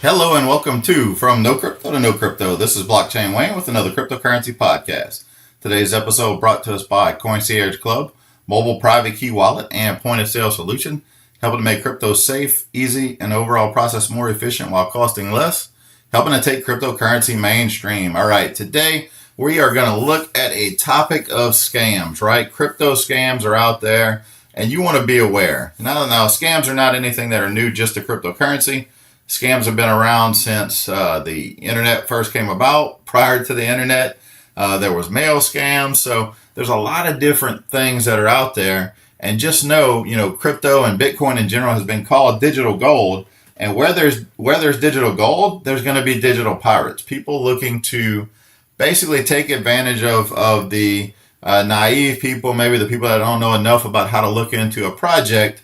Hello and welcome to From No Crypto to No Crypto. This is Blockchain Wayne with another cryptocurrency podcast. Today's episode brought to us by Concierge Club, mobile private key wallet, and point of sale solution, helping to make crypto safe, easy, and overall process more efficient while costing less, helping to take cryptocurrency mainstream. All right, today we are going to look at a topic of scams, right? Crypto scams are out there and you want to be aware. Now, scams are not anything that are new just to cryptocurrency. Scams have been around since the internet first came about. Prior to the internet, there was mail scams. So there's a lot of different things that are out there. And just know, crypto and Bitcoin in general has been called digital gold. And where there's digital gold, there's going to be digital pirates. People looking to basically take advantage of the naive people, maybe the people that don't know enough about how to look into a project.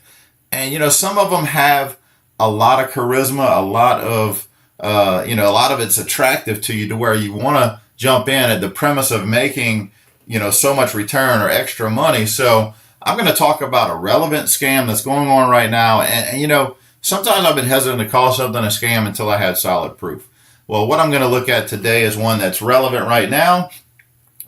And, some of them have a lot of charisma, a lot of it's attractive to you to where you want to jump in at the premise of making, so much return or extra money. So I'm going to talk about a relevant scam that's going on right now. And sometimes I've been hesitant to call something a scam until I had solid proof. Well, what I'm going to look at today is one that's relevant right now,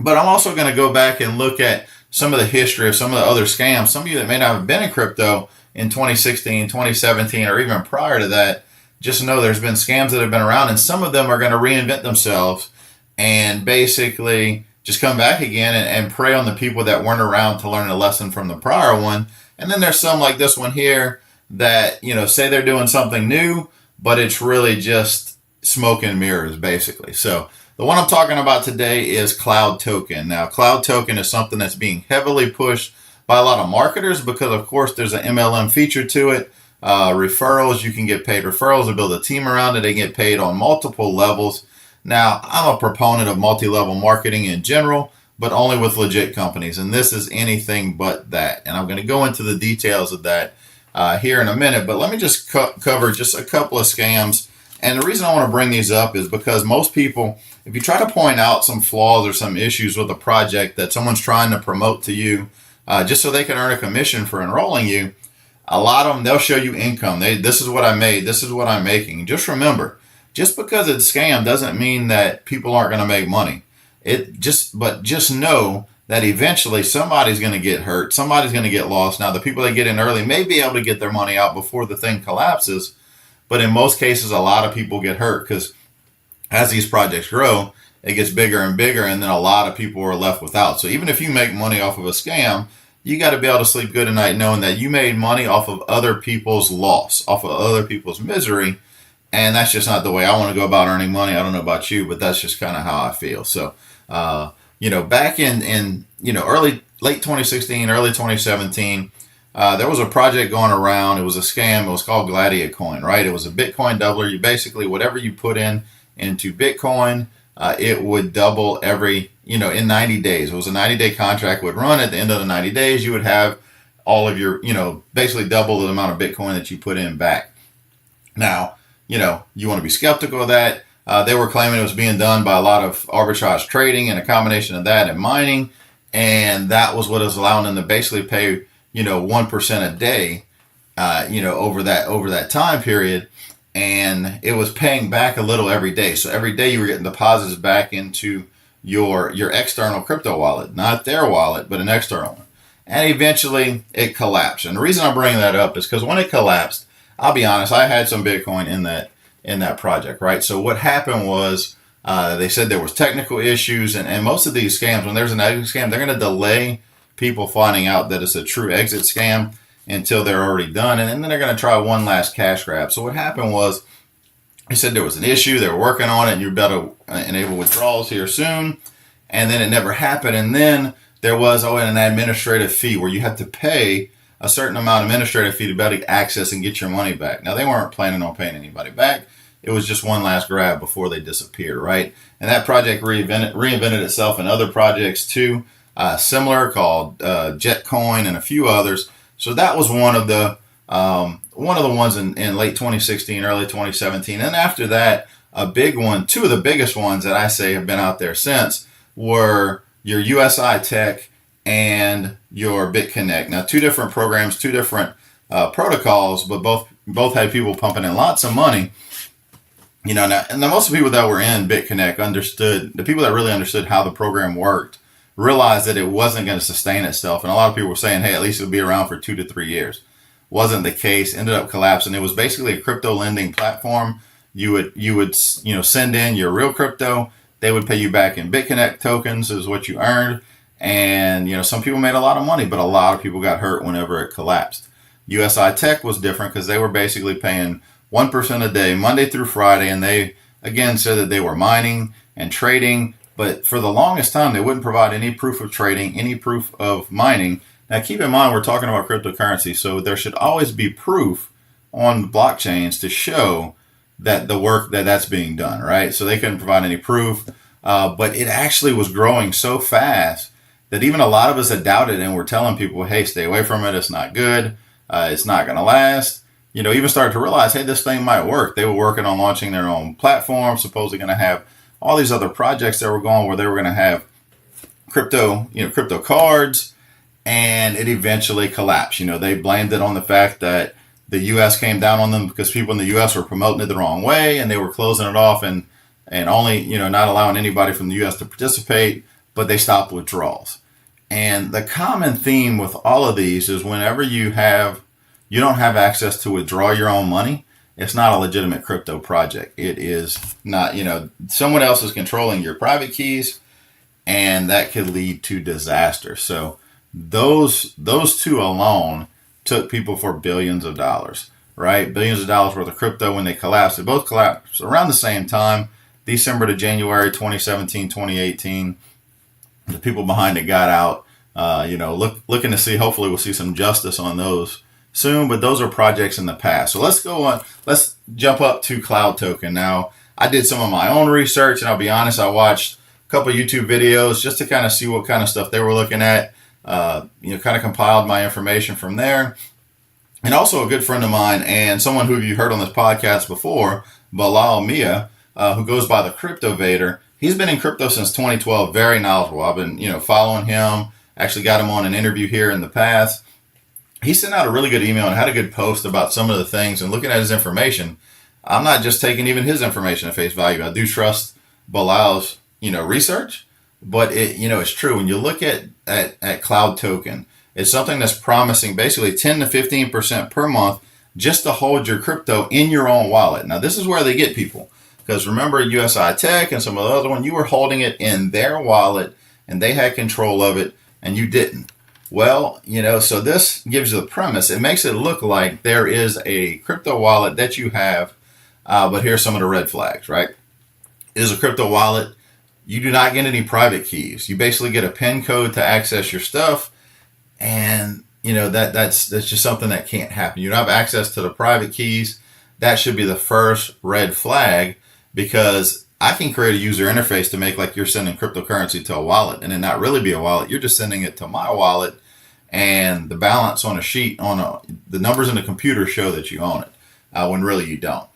but I'm also going to go back and look at some of the history of some of the other scams. Some of you that may not have been in crypto in 2016, 2017, or even prior to that, just know there's been scams that have been around, and some of them are going to reinvent themselves and basically just come back again and prey on the people that weren't around to learn a lesson from the prior one. And then there's some like this one here that, say they're doing something new, but it's really just smoke and mirrors, basically. So the one I'm talking about today is Cloud Token. Now, Cloud Token is something that's being heavily pushed by a lot of marketers because, of course, there's an MLM feature to it. Referrals, you can get paid referrals and build a team around it. They get paid on multiple levels. Now, I'm a proponent of multi-level marketing in general, but only with legit companies. And this is anything but that. And I'm going to go into the details of that here in a minute. But let me just cover just a couple of scams. And the reason I want to bring these up is because most people, if you try to point out some flaws or some issues with a project that someone's trying to promote to you, just so they can earn a commission for enrolling you, a lot of them, they'll show you income. This is what I made. This is what I'm making. Just remember, just because it's scam doesn't mean that people aren't going to make money. But just know that eventually somebody's going to get hurt. Somebody's going to get lost. Now, the people that get in early may be able to get their money out before the thing collapses. But in most cases, a lot of people get hurt because as these projects grow, it gets bigger and bigger, and then a lot of people are left without. So even if you make money off of a scam, you got to be able to sleep good at night knowing that you made money off of other people's loss, off of other people's misery, and that's just not the way I want to go about earning money. I don't know about you, but that's just kind of how I feel. So, back in late 2016, early 2017, there was a project going around. It was a scam. It was called Gladiate coin, right? It was a Bitcoin doubler. You basically, whatever you put into Bitcoin, it would double every, in 90 days. It was a 90-day contract would run. At the end of the 90 days, you would have all of your, basically double the amount of Bitcoin that you put in back. Now, you want to be skeptical of that. They were claiming it was being done by a lot of arbitrage trading and a combination of that and mining. And that was what was allowing them to basically pay, 1% a day, over that time period. And it was paying back a little every day. So every day you were getting deposits back into your external crypto wallet, not their wallet, but an external one. And eventually it collapsed. And the reason I'm bringing that up is because when it collapsed, I'll be honest, I had some Bitcoin in that project, right? So what happened was they said there was technical issues, and most of these scams, when there's an exit scam, they're going to delay people finding out that it's a true exit scam until they're already done, and then they're going to try one last cash grab. So what happened was, they said there was an issue, they were working on it, and you're about to enable withdrawals here soon, and then it never happened. And then there was an administrative fee where you had to pay a certain amount of administrative fee to be able to access and get your money back. Now, they weren't planning on paying anybody back. It was just one last grab before they disappeared, right? And that project reinvented itself in other projects too, similar, called Jetcoin and a few others. So that was one of the ones in late 2016, early 2017. And after that, a big one, two of the biggest ones that I say have been out there since were your USI Tech and your BitConnect. Now, two different programs, two different protocols, but both had people pumping in lots of money. now most of the people that were in BitConnect understood, the people that really understood how the program worked, realized that it wasn't going to sustain itself. And a lot of people were saying, hey, at least it'll be around for 2 to 3 years. Wasn't the case, ended up collapsing. It was basically a crypto lending platform. You would send in your real crypto. They would pay you back in BitConnect tokens is what you earned. And, some people made a lot of money, but a lot of people got hurt whenever it collapsed. USI Tech was different because they were basically paying 1% a day, Monday through Friday. And they, again, said that they were mining and trading. But for the longest time, they wouldn't provide any proof of trading, any proof of mining. Now, keep in mind, we're talking about cryptocurrency. So there should always be proof on the blockchains to show that the work that's being done, right? So they couldn't provide any proof. But it actually was growing so fast that even a lot of us had doubted and were telling people, hey, stay away from it. It's not good. It's not going to last. Even started to realize, hey, this thing might work. They were working on launching their own platform, supposedly going to have all these other projects that were going where they were going to have crypto cards, and it eventually collapsed. They blamed it on the fact that the U.S. came down on them because people in the U.S. were promoting it the wrong way, and they were closing it off and only, not allowing anybody from the U.S. to participate, but they stopped withdrawals. And the common theme with all of these is whenever you don't have access to withdraw your own money, it's not a legitimate crypto project. It is not, someone else is controlling your private keys, and that could lead to disaster. So those two alone took people for billions of dollars, right? Billions of dollars worth of crypto when they collapsed. They both collapsed around the same time, December to January 2017, 2018. The people behind it got out, looking to see, hopefully we'll see some justice on those soon, but those are projects in the past. So let's go on. Let's jump up to Cloud Token. Now, I did some of my own research, and I'll be honest, I watched a couple of YouTube videos just to kind of see what kind of stuff they were looking at. Kind of compiled my information from there. And also a good friend of mine and someone who you heard on this podcast before, Bilal Mia, who goes by the Crypto Vader. He's been in crypto since 2012, very knowledgeable. I've been, following him. Actually got him on an interview here in the past. He sent out a really good email and had a good post about some of the things, and looking at his information, I'm not just taking even his information at face value. I do trust Bilal's, research, but it's true. When you look at Cloud Token, it's something that's promising basically 10 to 15% per month just to hold your crypto in your own wallet. Now, this is where they get people, because remember USI Tech and some of the other one, you were holding it in their wallet and they had control of it and you didn't. Well, so this gives you the premise. It makes it look like there is a crypto wallet that you have, but here's some of the red flags, right? It is a crypto wallet. You do not get any private keys. You basically get a PIN code to access your stuff, and that's just something that can't happen. You don't have access to the private keys. That should be the first red flag, because I can create a user interface to make like you're sending cryptocurrency to a wallet and it not really be a wallet. You're just sending it to my wallet, and the balance on a sheet the numbers in the computer show that you own it when really you don't.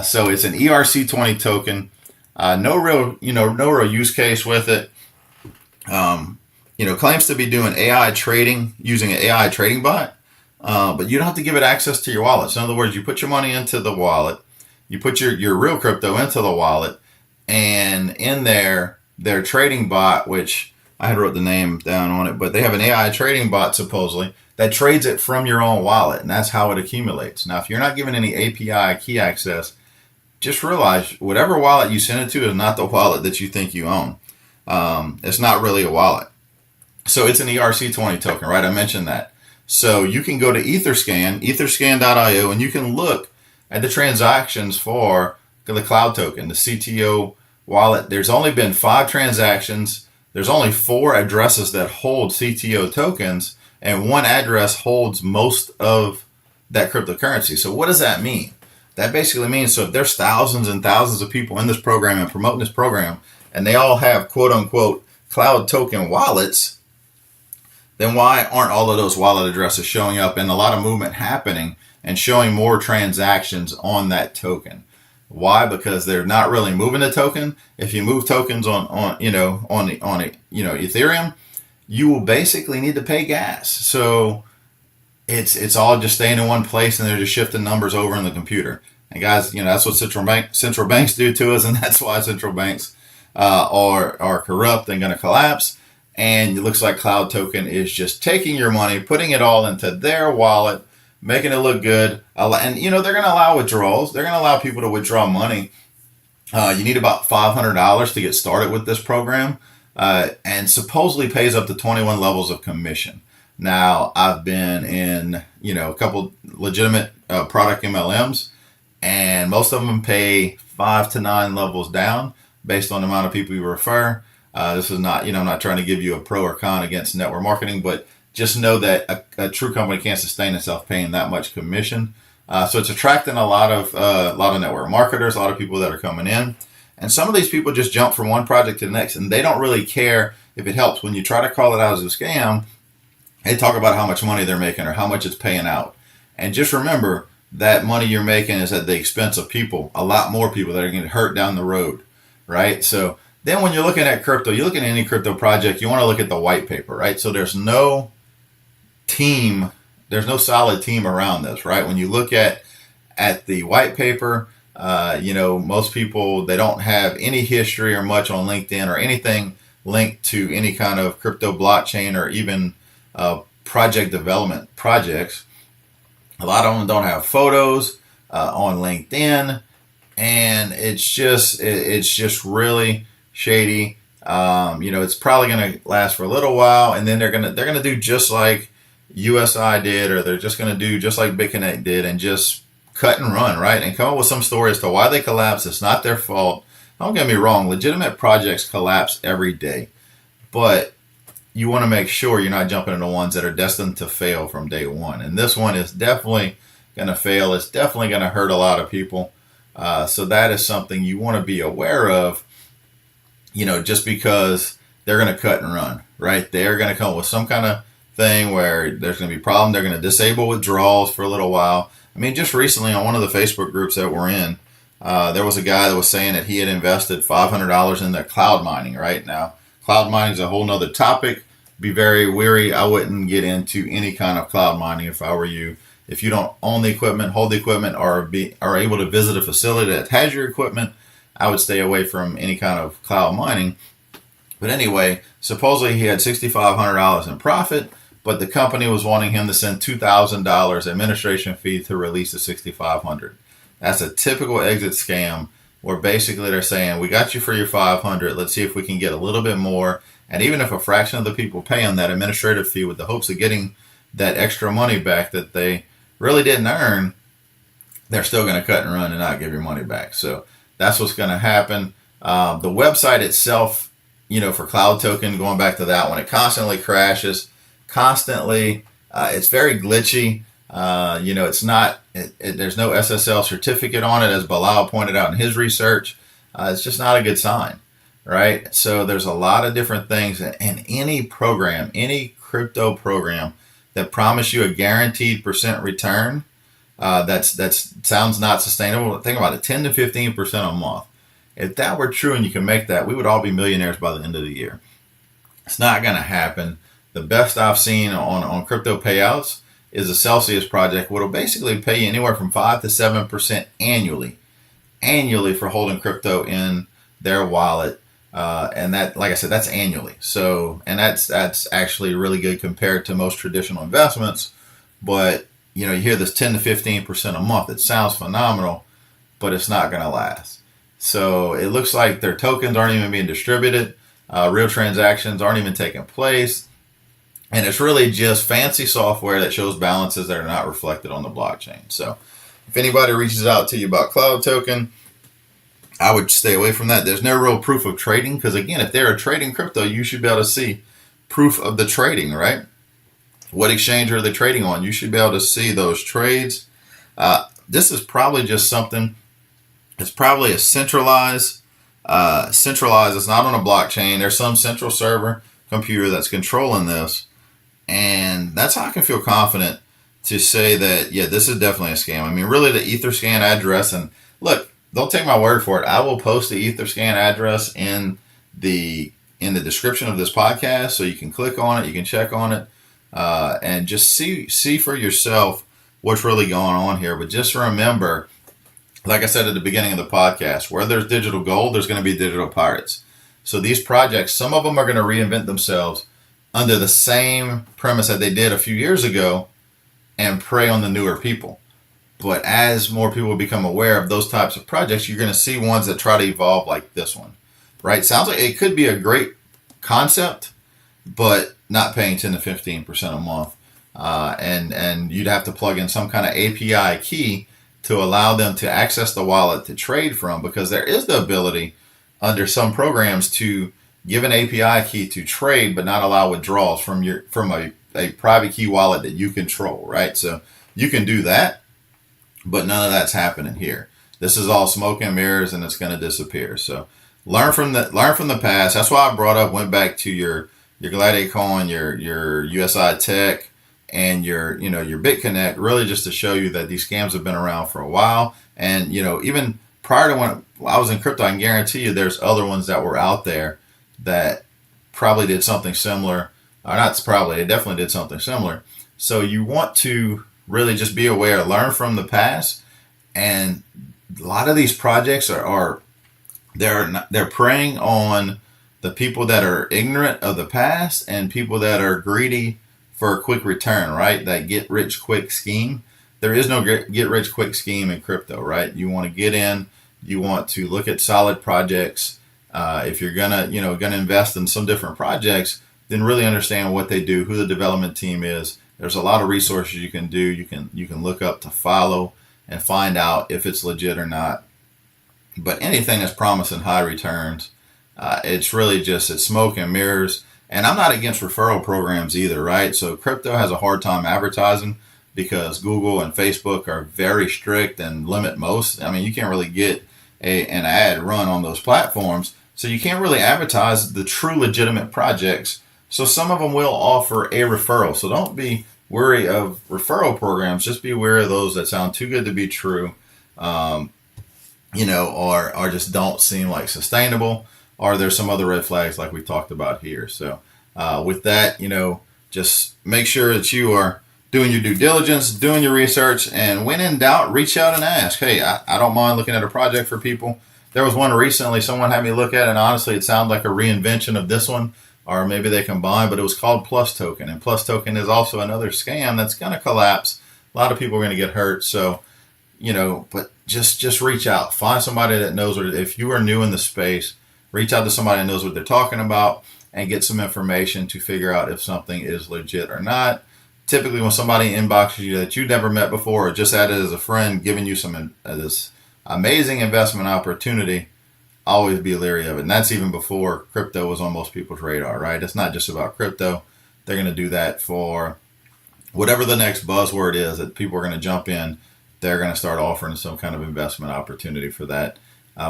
So it's an ERC20 token. No real use case with it. Claims to be doing AI trading using an AI trading bot, but you don't have to give it access to your wallet. So in other words, you put your money into the wallet. You put your real crypto into the wallet, and in their trading bot, which I had wrote the name down on it, but they have an AI trading bot supposedly that trades it from your own wallet, and that's how it accumulates. Now, if you're not given any API key access, just realize whatever wallet you send it to is not the wallet that you think you own. It's not really a wallet. So it's an ERC20 token, right? I mentioned that. So you can go to Etherscan, etherscan.io, and you can look at the transactions for the Cloud Token, the CTO wallet. There's only been 5 transactions. There's only 4 addresses that hold CTO tokens, and 1 address holds most of that cryptocurrency. So what does that mean? That basically means, so if there's thousands and thousands of people in this program and promoting this program, and they all have quote unquote Cloud Token wallets, then why aren't all of those wallet addresses showing up and a lot of movement happening and showing more transactions on that token? Why? Because they're not really moving the token. If you move tokens on Ethereum, you will basically need to pay gas. So it's all just staying in one place, and they're just shifting numbers over in the computer. And guys, that's what central banks do to us, and that's why central banks are corrupt and going to collapse. And it looks like Cloud Token is just taking your money, putting it all into their wallet, making it look good. And they're going to allow withdrawals. They're going to allow people to withdraw money. You need about $500 to get started with this program, and supposedly pays up to 21 levels of commission. Now, I've been in, a couple legitimate product MLMs, and most of them pay 5 to 9 levels down based on the amount of people you refer. This is not, I'm not trying to give you a pro or con against network marketing, but just know that a true company can't sustain itself paying that much commission. So it's attracting a lot of network marketers, a lot of people that are coming in. And some of these people just jump from one project to the next, and they don't really care if it helps. When you try to call it out as a scam, they talk about how much money they're making or how much it's paying out. And just remember that money you're making is at the expense of people, a lot more people that are going to hurt down the road, right? So then when you're looking at crypto, you're looking at any crypto project, you want to look at the white paper, right? So there's no team, there's no solid team around this, right? When you look at the white paper, most people, they don't have any history or much on LinkedIn or anything linked to any kind of crypto blockchain or even project development projects. A lot of them don't have photos on LinkedIn, and it's just really shady. It's probably going to last for a little while, and then they're gonna do just like USI did, or they're just going to do just like BitConnect did, and just cut and run, right? And come up with some story as to why they collapsed. It's not their fault. Don't get me wrong. Legitimate projects collapse every day, but you want to make sure you're not jumping into ones that are destined to fail from day one. And this one is definitely going to fail. It's definitely going to hurt a lot of people. So that is something you want to be aware of, just because they're going to cut and run, right? They're going to come up with some kind of thing where there's going to be a problem. They're going to disable withdrawals for a little while. I mean, just recently on one of the Facebook groups that we're in, there was a guy that was saying that he had invested $500 in the cloud mining. Right now, cloud mining is a whole nother topic. Be very wary. I wouldn't get into any kind of cloud mining if I were you. If you don't own the equipment, hold the equipment, or are able to visit a facility that has your equipment, I would stay away from any kind of cloud mining. But anyway, supposedly he had $6,500 in profit, but the company was wanting him to send $2,000 administration fee to release the $6,500. That's a typical exit scam where basically they're saying, we got you for your $500. Let's see if we can get a little bit more. And even if a fraction of the people pay them that administrative fee with the hopes of getting that extra money back that they really didn't earn, they're still going to cut and run and not give your money back. So that's what's going to happen. The website itself, for Cloud Token, going back to that one, it constantly crashes. It's very glitchy. It's not, there's no SSL certificate on it, as Bilal pointed out in his research. It's just not a good sign, right? So there's a lot of different things, and any program, any crypto program that promise you a guaranteed % return, that sounds not sustainable. Think about it, 10 to 15% a month. If that were true and you can make that, we would all be millionaires by the end of the year. It's not going to happen. The best I've seen on crypto payouts is a Celsius project, which will basically pay you anywhere from 5 to 7% annually for holding crypto in their wallet. And that, like I said, that's annually. So, and that's actually really good compared to most traditional investments. But, you hear this 10 to 15% a month. It sounds phenomenal, but it's not going to last. So it looks like their tokens aren't even being distributed. Real transactions aren't even taking place. And it's really just fancy software that shows balances that are not reflected on the blockchain. So if anybody reaches out to you about Cloud Token, I would stay away from that. There's no real proof of trading, because again, if they're trading crypto, you should be able to see proof of the trading, right? What exchange are they trading on? You should be able to see those trades. This is probably just something, it's probably a centralized, it's not on a blockchain. There's some central server computer that's controlling this. And that's how I can feel confident to say that, yeah, this is definitely a scam. I mean, really, the Etherscan address, and look, don't take my word for it. I will post the Etherscan address in the description of this podcast, so you can click on it, you can check on it, and just see for yourself what's really going on here. But just remember like I said at the beginning of the podcast, where there's digital gold, there's going to be digital pirates. So these projects, some of them are going to reinvent themselves under the same premise that they did a few years ago and prey on the newer people. But as more people become aware of those types of projects, you're going to see ones that try to evolve like this one, right? Sounds like it could be a great concept, but not paying 10 to 15% a month. And you'd have to plug in some kind of API key to allow them to access the wallet to trade from, because there is the ability under some programs to give an API key to trade, but not allow withdrawals from a private key wallet that you control, right? So you can do that, but none of that's happening here. This is all smoke and mirrors, and it's going to disappear. So learn from the past. That's why I went back to your Gladiate coin, your USI Tech, and your BitConnect, really just to show you that these scams have been around for a while. And even prior to when I was in crypto, I can guarantee you there's other ones that were out there that probably did something similar. Or not probably, they definitely did something similar. So you want to really just be aware, learn from the past. And a lot of these projects they're preying on the people that are ignorant of the past and people that are greedy for a quick return, right? That get rich quick scheme. There is no get rich quick scheme in crypto, right? You want to get in, you want to look at solid projects. If you're gonna invest in some different projects, then really understand what they do, who the development team is. There's a lot of resources you can do. You can look up to follow and find out if it's legit or not. But anything that's promising high returns, it's really just it's smoke and mirrors. And I'm not against referral programs either, right? So crypto has a hard time advertising because Google and Facebook are very strict and limit most. I mean, you can't really get an ad run on those platforms. So you can't really advertise the true legitimate projects. So some of them will offer a referral. So don't be wary of referral programs. Just be wary of those that sound too good to be true, or just don't seem like sustainable. Or there's some other red flags like we talked about here. So with that, just make sure that you are doing your due diligence, doing your research, and when in doubt, reach out and ask. Hey, I don't mind looking at a project for people. There was one recently someone had me look at, and honestly, it sounded like a reinvention of this one, or maybe they combined, but it was called Plus Token. And Plus Token is also another scam that's going to collapse. A lot of people are going to get hurt. So, but just reach out. Find somebody that knows what, if you are new in the space, reach out to somebody that knows what they're talking about and get some information to figure out if something is legit or not. Typically, when somebody inboxes you that you never met before or just added as a friend, giving you some this amazing investment opportunity, always be leery of it. And that's even before crypto was on most people's radar, right? It's not just about crypto. They're going to do that for whatever the next buzzword is that people are going to jump in. They're going to start offering some kind of investment opportunity for that,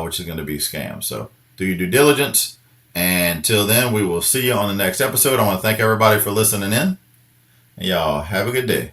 which is going to be scams. So do your due diligence. And until then, we will see you on the next episode. I want to thank everybody for listening in. And y'all have a good day.